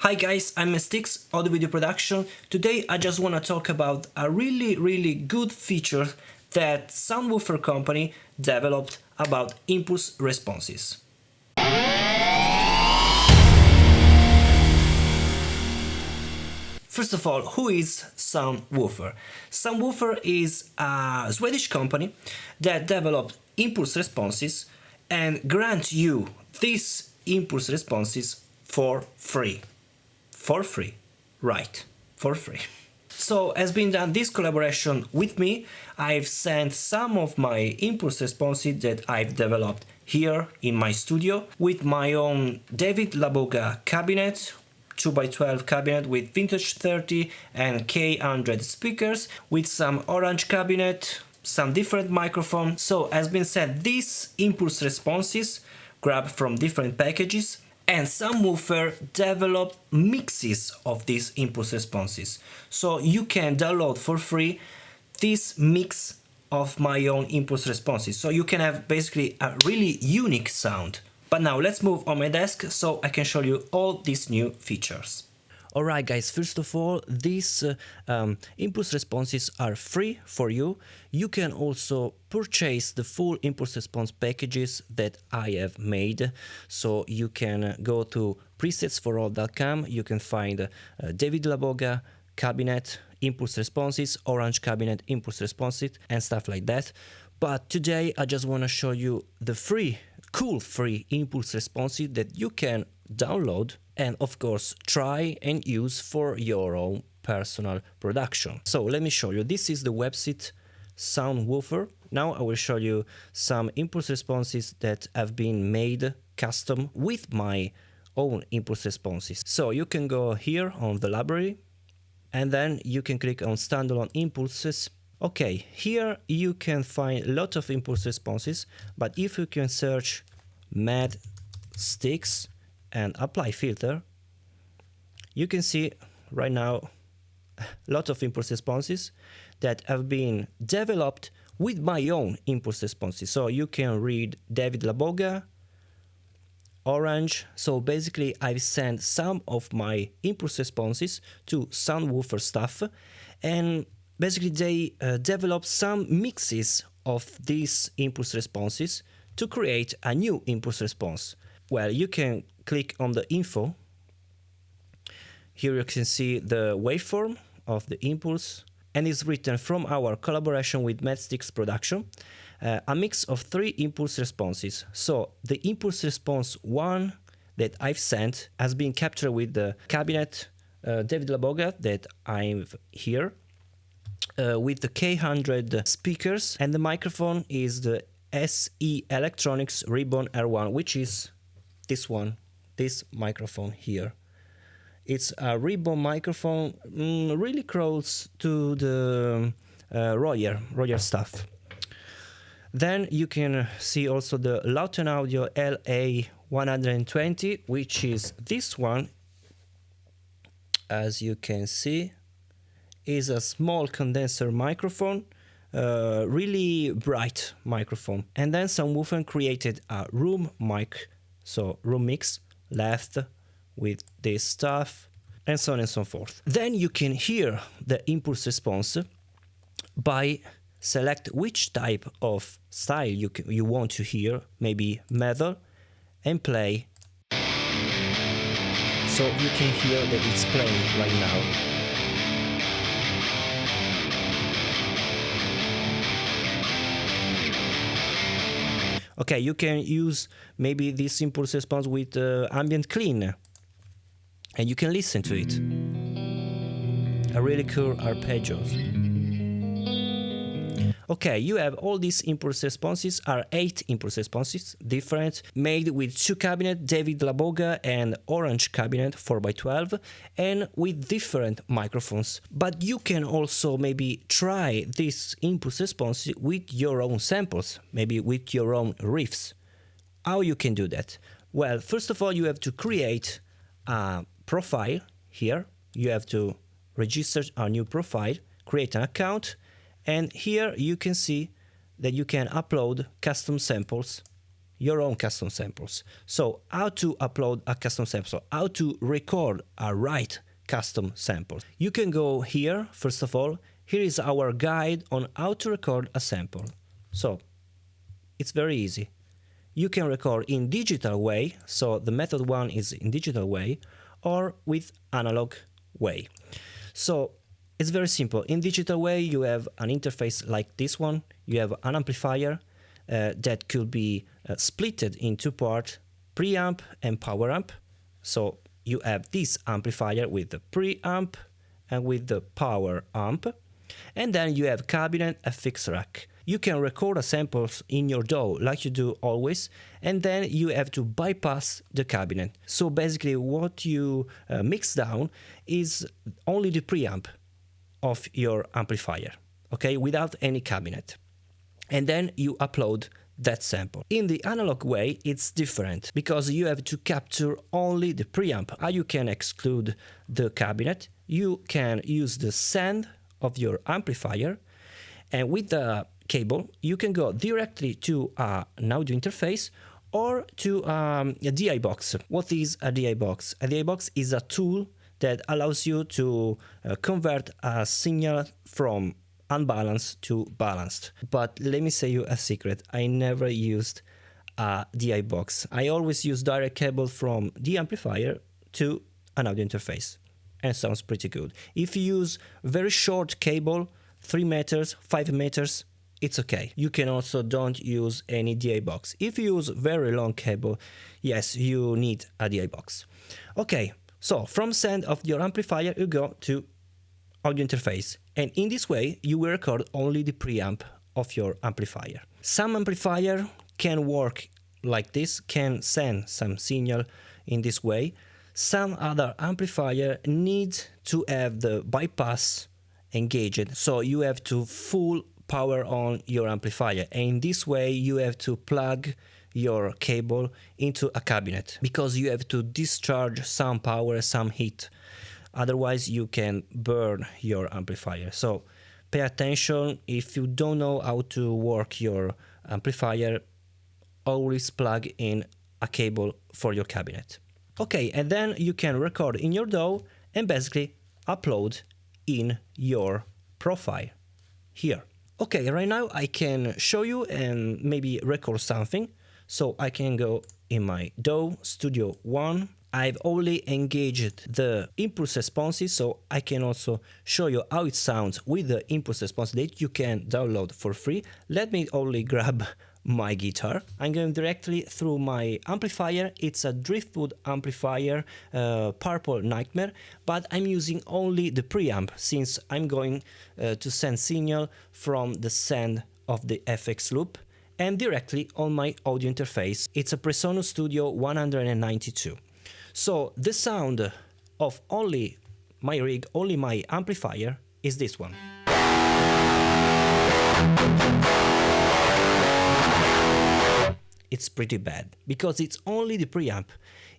Hi guys, I'm Steex, audio video production. Today I just want to talk about a really good feature that Soundwoofer company developed about impulse responses. First of all, who is Soundwoofer? Soundwoofer is a Swedish company that developed impulse responses and grants you these impulse responses for free. For free, right, for free. So as been done this collaboration with me, I've sent some of my impulse responses that I've developed here in my studio with my own David Laboga cabinet, 2x12 cabinet with vintage 30 and K100 speakers, with some orange cabinet, some different microphone. So as been said, these impulse responses grabbed from different packages, and Soundwoofer developed mixes of these impulse responses. So you can download for free this mix of my own impulse responses. So you can have basically a really unique sound. But now let's move on my desk so I can show you all these new features. Alright guys, first of all, these impulse responses are free for you. You can also purchase the full impulse response packages that I have made. So you can go to presetsforall.com, you can find David Laboga cabinet, impulse responses, orange cabinet, impulse responses, and stuff like that. But today I just want to show you the cool free impulse responses that you can download and of course try and use for your own personal production. So let me show you. This is the website Soundwoofer. Now I will show you some impulse responses that have been made custom with my own impulse responses. So you can go here on the library and then you can click on standalone impulses. Okay, here you can find a lot of impulse responses, but if you can search Mad Steex and apply filter, you can see right now a lot of impulse responses that have been developed with my own impulse responses. So you can read David Laboga, orange. So basically I've sent some of my impulse responses to Soundwoofer stuff, and basically they develop some mixes of these impulse responses to create a new impulse response. Well, you can click on the info. Here you can see the waveform of the impulse, and it's written from our collaboration with Steex production, a mix of 3 impulse responses. So the impulse response 1 that I've sent has been captured with the cabinet David Laboga that I've here, with the K100 speakers, and the microphone is the SE Electronics Ribbon R1, which is this one, this microphone here. It's a ribbon microphone, really close to the Royer stuff. Then you can see also the Lauten Audio LA120, which is this one. As you can see, is a small condenser microphone, really bright microphone. And then Soundwoofer created a room mic, so room mix left with this stuff, and so on and so forth. Then you can hear the impulse response by select which type of style you want to hear, maybe metal, and play. So you can hear that it's playing right now. Okay, you can use maybe this impulse response with ambient clean, and you can listen to it. A really cool arpeggios. Okay, you have all these impulse responses, are 8 impulse responses, different, made with 2 cabinet, David Laboga and orange cabinet 4x12, and with different microphones. But you can also maybe try this impulse response with your own samples, maybe with your own riffs. How you can do that? Well, first of all, you have to create a profile here. You have to register a new profile, create an account, and here you can see that you can upload custom samples your own custom samples. So how to upload a custom sample, how to record a right custom sample. You can go here, first of all, here is our guide on how to record a sample. So it's very easy. You can record in digital way, so the method one is in digital way, or with analog way. So it's very simple. In digital way, you have an interface like this one. You have an amplifier that could be splitted in two parts, preamp and power amp. So you have this amplifier with the preamp and with the power amp. And then you have cabinet and fixed rack. You can record a samples in your DAW like you do always, and then you have to bypass the cabinet. So basically what you mix down is only the preamp of your amplifier, okay, without any cabinet. And then you upload that sample. In the analog way, it's different because you have to capture only the preamp. How you can exclude the cabinet? You can use the send of your amplifier, and with the cable, you can go directly to an audio interface or to a DI box. What is a DI box? A DI box is a tool that allows you to convert a signal from unbalanced to balanced. But let me say you a secret, I never used a DI box. I always use direct cable from the amplifier to an audio interface, and it sounds pretty good. If you use very short cable, 3 meters, 5 meters, it's okay. You can also don't use any DI box. If you use very long cable, yes, you need a DI box. Okay, so from send of your amplifier, you go to audio interface. And in this way, you will record only the preamp of your amplifier. Some amplifier can work like this, can send some signal in this way. Some other amplifier need to have the bypass engaged, so you have to full power on your amplifier, and in this way you have to plug your cable into a cabinet because you have to discharge some power, some heat, otherwise you can burn your amplifier. So pay attention. If you don't know how to work your amplifier, always plug in a cable for your cabinet. Okay, and then you can record in your DAW and basically upload in your profile here. Okay, right now I can show you and maybe record something. So I can go in my DAW Studio One. I've only engaged the impulse responses, so I can also show you how it sounds with the impulse response that you can download for free. Let me only grab my guitar. I'm going directly through my amplifier. It's a Driftwood amplifier, PurpleNightmare, but I'm using only the preamp since I'm going to send signal from the send of the FX loop and directly on my audio interface. It's a Presonus Studio 192. So the sound of only my rig, only my amplifier is this one. It's pretty bad because it's only the preamp.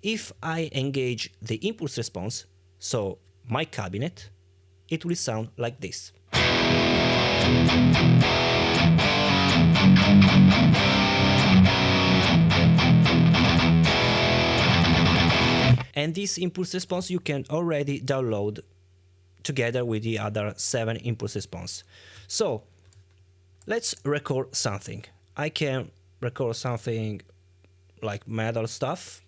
If I engage the impulse response, so my cabinet, it will sound like this. And this impulse response you can already download together with the other 7 impulse response. So let's record something. I can record something like metal stuff.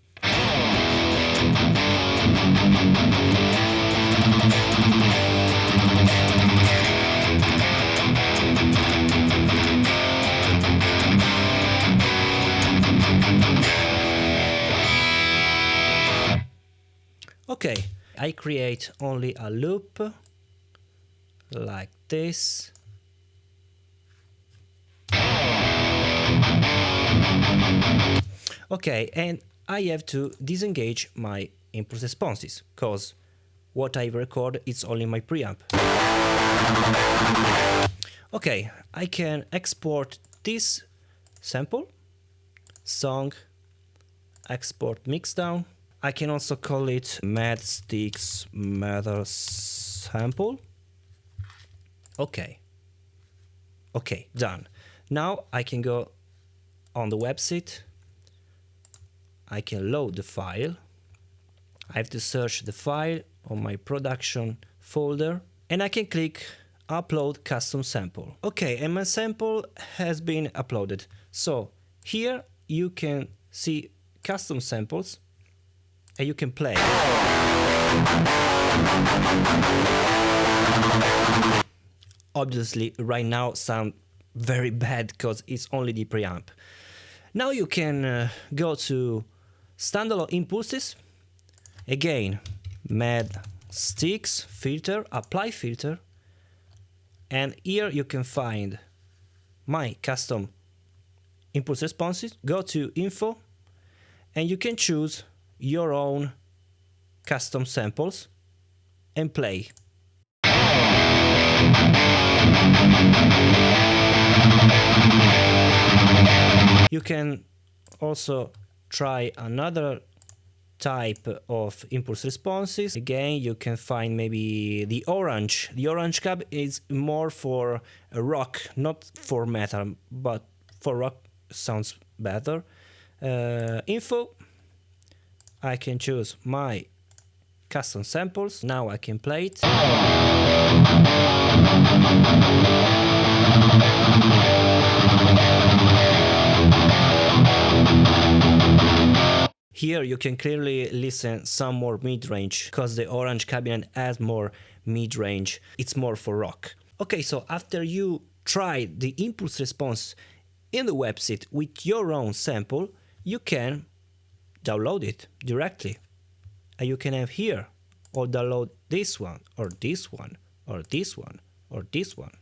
Okay, I create only a loop like this. Okay, and I have to disengage my impulse responses because what I record is only my preamp. Okay, I can export this sample, song, export mixdown. I can also call it Mad Steex Metal Sample. Okay, done. Now I can go on the website I can load the file. I have to search the file on my production folder, and I can click upload custom sample. Okay, and my sample has been uploaded. So here you can see custom samples and you can play. Obviously right now sound very bad because it's only the preamp. Now you can go to standalone impulses. Again, add Steex filter, apply filter, and here you can find my custom impulse responses. Go to info and you can choose your own custom samples and play. You can also try another type of impulse responses. Again, you can find maybe the orange. The orange cab is more for rock, not for metal, but for rock sounds better. Info, I can choose my custom samples. Now I can play it. Here you can clearly listen some more mid-range because the orange cabinet has more mid-range. It's more for rock. Okay, so after you try the impulse response in the website with your own sample, you can download it directly. And you can have here, or download this one, or this one, or this one, or this one,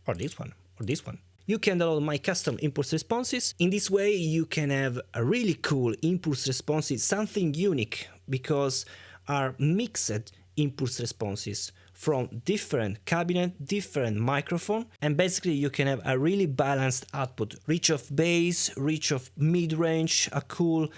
or this one, or this one. You can download my custom impulse responses. In this way you can have a really cool impulse responses, something unique, because are mixed impulse responses from different cabinet, different microphone, and basically you can have a really balanced output, reach of bass, reach of mid-range, a cool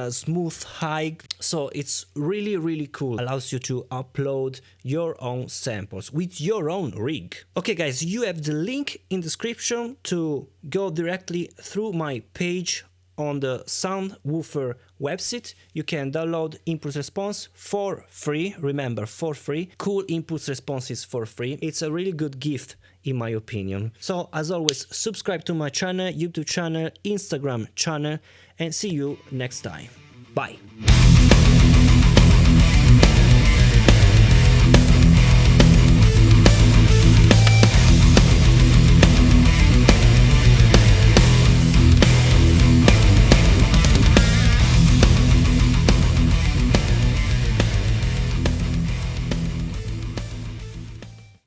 smooth high. So it's really cool, allows you to upload your own samples with your own rig. Okay guys, you have the link in the description to go directly through my page on the Soundwoofer website. You can download impulse response for free. Remember, for free. Cool impulse responses for free. It's a really good gift in my opinion. So as always, subscribe to my channel, YouTube channel, Instagram channel, and see you next time. Bye.